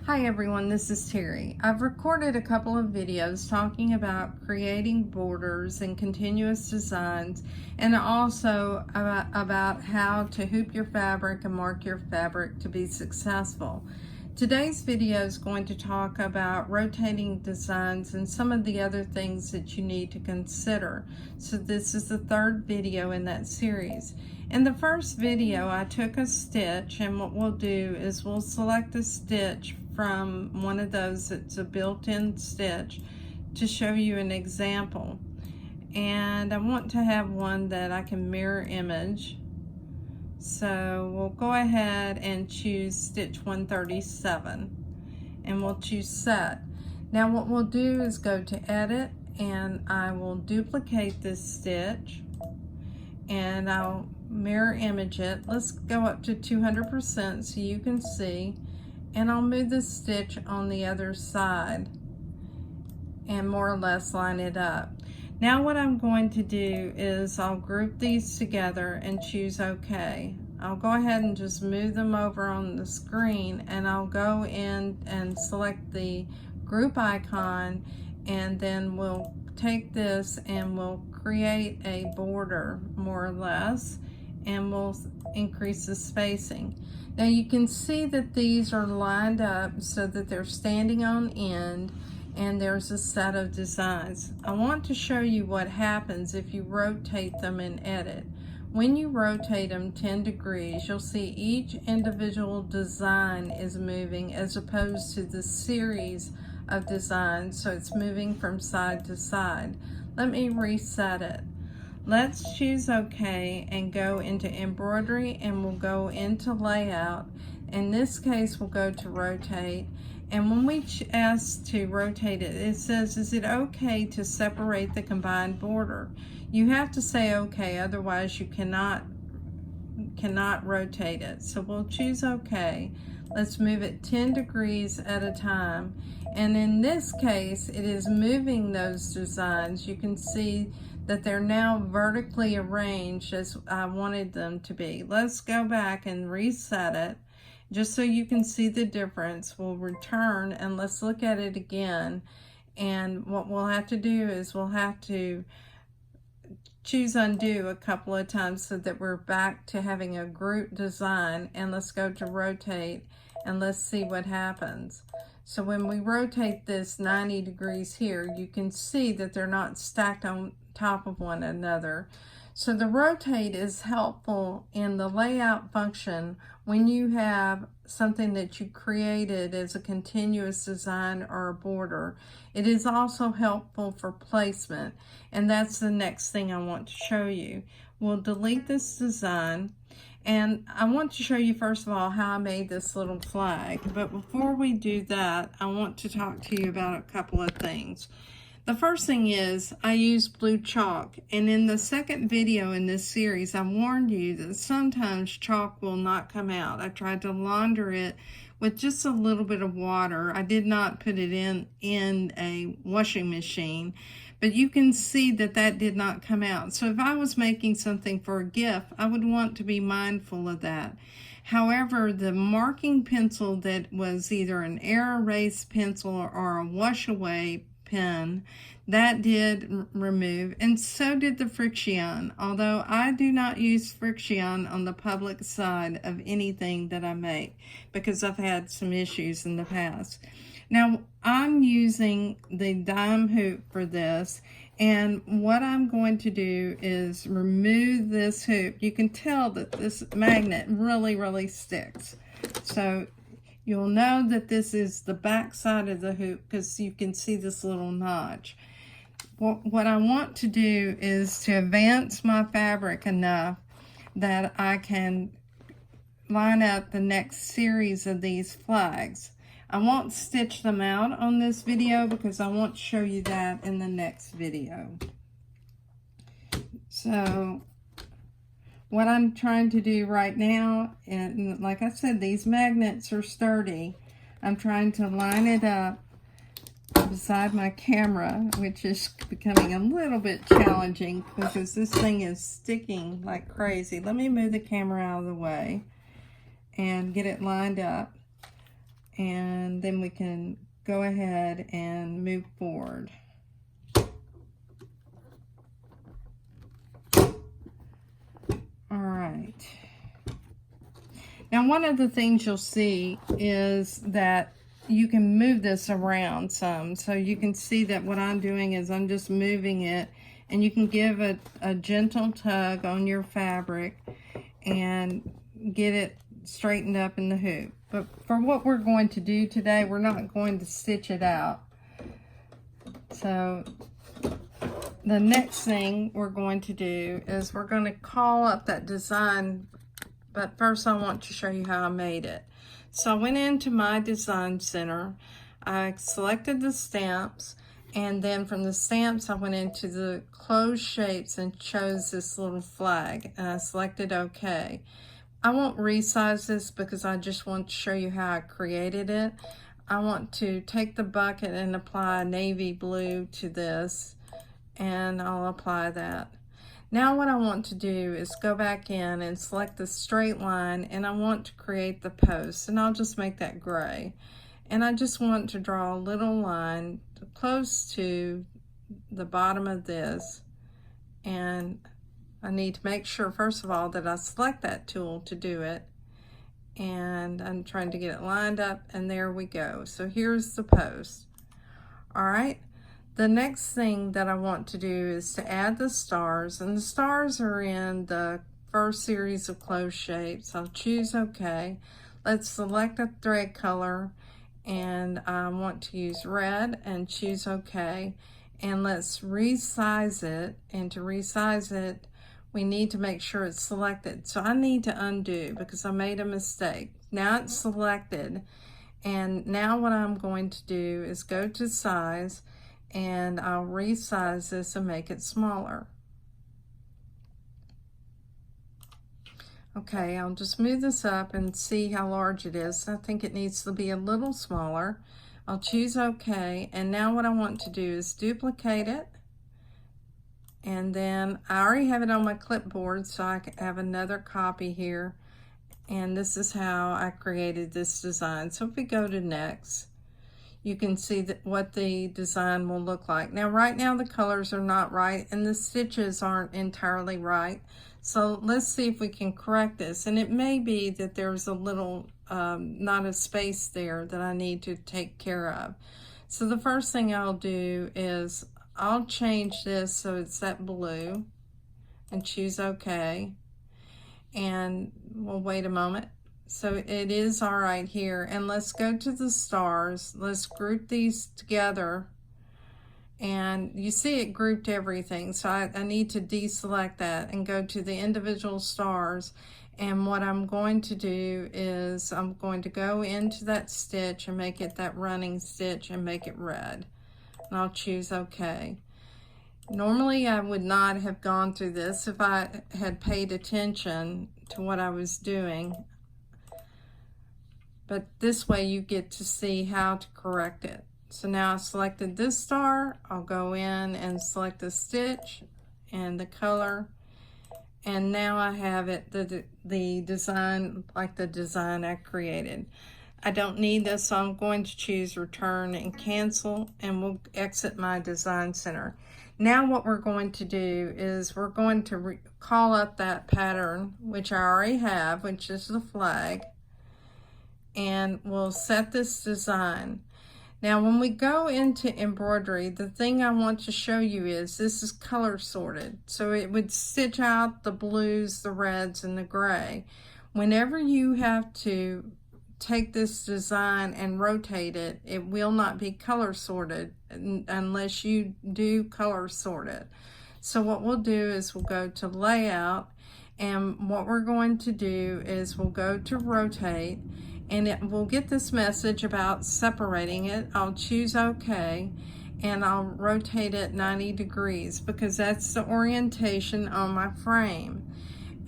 Hi everyone, this is Terry. I've recorded a couple of videos talking about creating borders and continuous designs, and also about how to hoop your fabric and mark your fabric to be successful. Today's video is going to talk about rotating designs and some of the other things that you need to consider. So this is the third video in that series. In the first video, I took a stitch, and what we'll do is we'll select a stitch from one of those that's a built-in stitch to show you an example. And I want to have one that I can mirror image. So we'll go ahead and choose stitch 137, and we'll choose set. Now what we'll do is go to edit, and I will duplicate this stitch, and I'll mirror image it. Let's go up to 200% so you can see, and I'll move the stitch on the other side and more or less line it up. Now what I'm going to do is I'll group these together and choose OK. I'll go ahead and just move them over on the screen, and I'll go in and select the group icon, and then we'll take this and we'll create a border more or less, and we'll increase the spacing. Now you can see that these are lined up so that they're standing on end, and there's a set of designs. I want to show you what happens if you rotate them and edit. When you rotate them 10 degrees, you'll see each individual design is moving as opposed to the series of designs, so it's moving from side to side. Let me reset it. Let's choose OK and go into embroidery, and we'll go into layout. In this case, we'll go to rotate, and when we ask to rotate it, it says, is it okay to separate the combined border? You have to say OK, otherwise you cannot rotate it. So we'll choose OK. Let's move it 10 degrees at a time, and in this case it is moving those designs. You can see that they're now vertically arranged as I wanted them to be. Let's go back and reset it just so you can see the difference. We'll return and let's look at it again, and what we'll have to do is we'll have to choose undo a couple of times so that we're back to having a group design, and let's go to rotate and let's see what happens. So when we rotate this 90 degrees here, you can see that they're not stacked on top of one another. So the rotate is helpful in the layout function when you have something that you created as a continuous design or a border. It is also helpful for placement, and that's the next thing I want to show you. We'll delete this design, and I want to show you first of all how I made this little flag. But before we do that, I want to talk to you about a couple of things. The first thing is I use blue chalk, and in the second video in this series I warned you that sometimes chalk will not come out. I tried to launder it with just a little bit of water. I did not put it in a washing machine, but you can see that that did not come out. So if I was making something for a gift, I would want to be mindful of that. However, the marking pencil that was either an air erase pencil or a wash away pen, that did remove, and so did the friction, although I do not use friction on the public side of anything that I make because I've had some issues in the past. Now I'm using the dime hoop for this, and what I'm going to do is remove this hoop. You can tell that this magnet really sticks, so you'll know that this is the back side of the hoop because you can see this little notch. What I want to do is to advance my fabric enough that I can line up the next series of these flags. I won't stitch them out on this video because I want to show you that in the next video. So what I'm trying to do right now, and like I said, these magnets are sturdy. I'm trying to line it up beside my camera, which is becoming a little bit challenging because this thing is sticking like crazy. Let me move the camera out of the way and get it lined up. and then we can go ahead and move forward. All right. Now, one of the things you'll see is that you can move this around some. So you can see that what I'm doing is I'm just moving it, and you can give it a gentle tug on your fabric and get it straightened up in the hoop. But for what we're going to do today, we're not going to stitch it out. So the next thing we're going to do is we're going to call up that design, but first I want to show you how I made it. So I went into my design center, I selected the stamps, and then from the stamps I went into the closed shapes and chose this little flag, and I selected OK. I won't resize this because I just want to show you how I created it. I want to take the bucket and apply navy blue to this, and I'll apply that. Now what I want to do is go back in and select the straight line, and I want to create the post, and I'll just make that gray. And I just want to draw a little line close to the bottom of this, and I need to make sure first of all that I select that tool to do it, and I'm trying to get it lined up, and there we go. So here's the post. All right. The next thing that I want to do is to add the stars, and the stars are in the first series of closed shapes. I'll choose OK. Let's select a thread color, and I want to use red and choose OK. And let's resize it, and to resize it, we need to make sure it's selected. So I need to undo because I made a mistake. Now it's selected, and now what I'm going to do is go to size, and I'll resize this and make it smaller. Okay, I'll just move this up and see how large it is. I think it needs to be a little smaller. I'll choose OK, and now what I want to do is duplicate it, and then I already have it on my clipboard, so I can have another copy here, and this is how I created this design. So if we go to next, you can see that what the design will look like. Now, right now the colors are not right and the stitches aren't entirely right. So let's see if we can correct this. And it may be that there's a little, not a space there that I need to take care of. So the first thing I'll do is I'll change this so it's that blue and choose OK. And we'll wait a moment. So it is all right here, and let's go to the stars. Let's group these together, and you see it grouped everything. So I need to deselect that and go to the individual stars, and what I'm going to do is I'm going to go into that stitch and make it that running stitch and make it red, and I'll choose OK. Normally I would not have gone through this if I had paid attention to what I was doing. But this way you get to see how to correct it. So now I've selected this star, I'll go in and select the stitch and the color, and now I have it, the design, like the design I created. I don't need this, so I'm going to choose return and cancel, and we'll exit my design center. Now what we're going to do is we're going to call up that pattern, which I already have, which is the flag, and we'll set this design. Now when we go into embroidery, the thing I want to show you is this is color sorted. So it would stitch out the blues, the reds, and the gray. Whenever you have to take this design and rotate it, it will not be color sorted unless you do color sort it. So what we'll do is we'll go to layout, and what we're going to do is we'll go to rotate, and we'll get this message about separating it. I'll choose OK, and I'll rotate it 90 degrees because that's the orientation on my frame.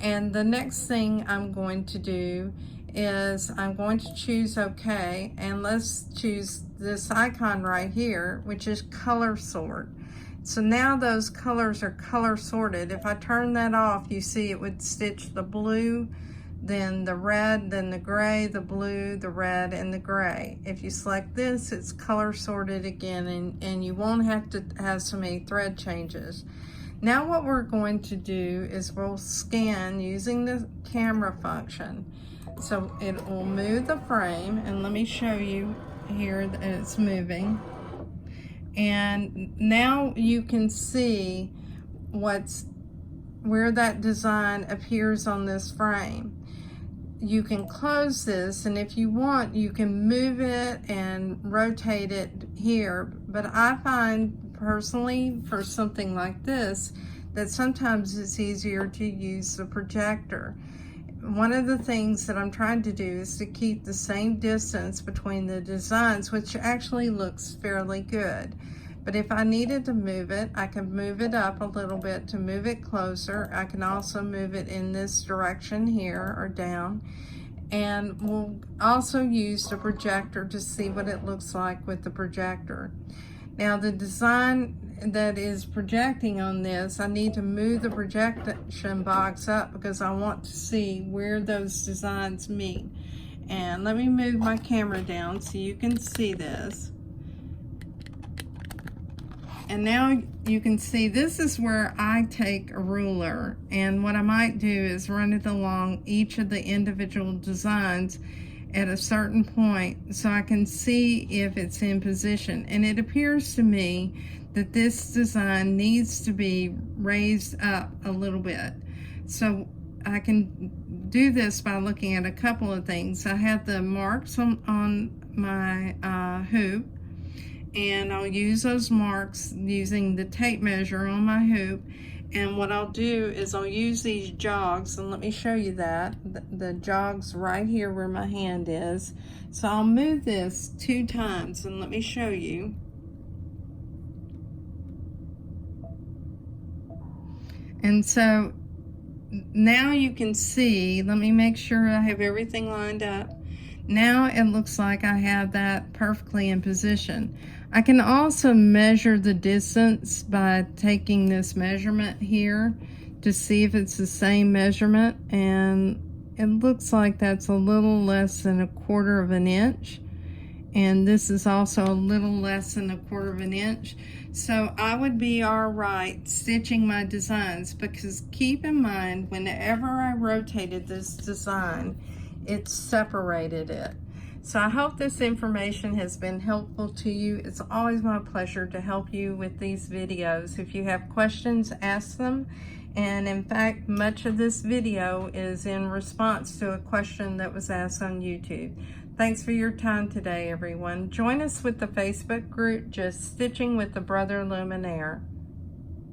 And the next thing I'm going to do is I'm going to choose OK, and let's choose this icon right here, which is color sort. So now those colors are color sorted. If I turn that off, you see it would stitch the blue, then the red, then the gray, the blue, the red, and the gray. If you select this, it's color sorted again, and you won't have to have so many thread changes. Now what we're going to do is we'll scan using the camera function. So it will move the frame, and let me show you here that it's moving. And now you can see where that design appears on this frame. You can close this, and if you want, you can move it and rotate it here. But I find personally for something like this that sometimes it's easier to use the projector. One of the things that I'm trying to do is to keep the same distance between the designs, which actually looks fairly good. But if I needed to move it, I can move it up a little bit to move it closer. I can also move it in this direction here or down. And we'll also use the projector to see what it looks like with the projector. Now the design that is projecting on this, I need to move the projection box up because I want to see where those designs meet. And let me move my camera down so you can see this. And now you can see this is where I take a ruler, and what I might do is run it along each of the individual designs at a certain point so I can see if it's in position. And it appears to me that this design needs to be raised up a little bit. So I can do this by looking at a couple of things. I have the marks on my hoop, and I'll use those marks using the tape measure on my hoop. And what I'll do is I'll use these jogs, and let me show you that. The jogs right here where my hand is. So I'll move this 2 times, and let me show you. And so now you can see, let me make sure I have everything lined up. Now it looks like I have that perfectly in position. I can also measure the distance by taking this measurement here to see if it's the same measurement, and it looks like that's a little less than 1/4 of an inch, and this is also a little less than 1/4 of an inch. So I would be all right stitching my designs, because keep in mind, whenever I rotated this design, it separated it. So I hope this information has been helpful to you. It's always my pleasure to help you with these videos. If you have questions, ask them. And in fact, much of this video is in response to a question that was asked on YouTube. Thanks for your time today, everyone. Join us with the Facebook group, Just Stitching with the Brother Luminaire.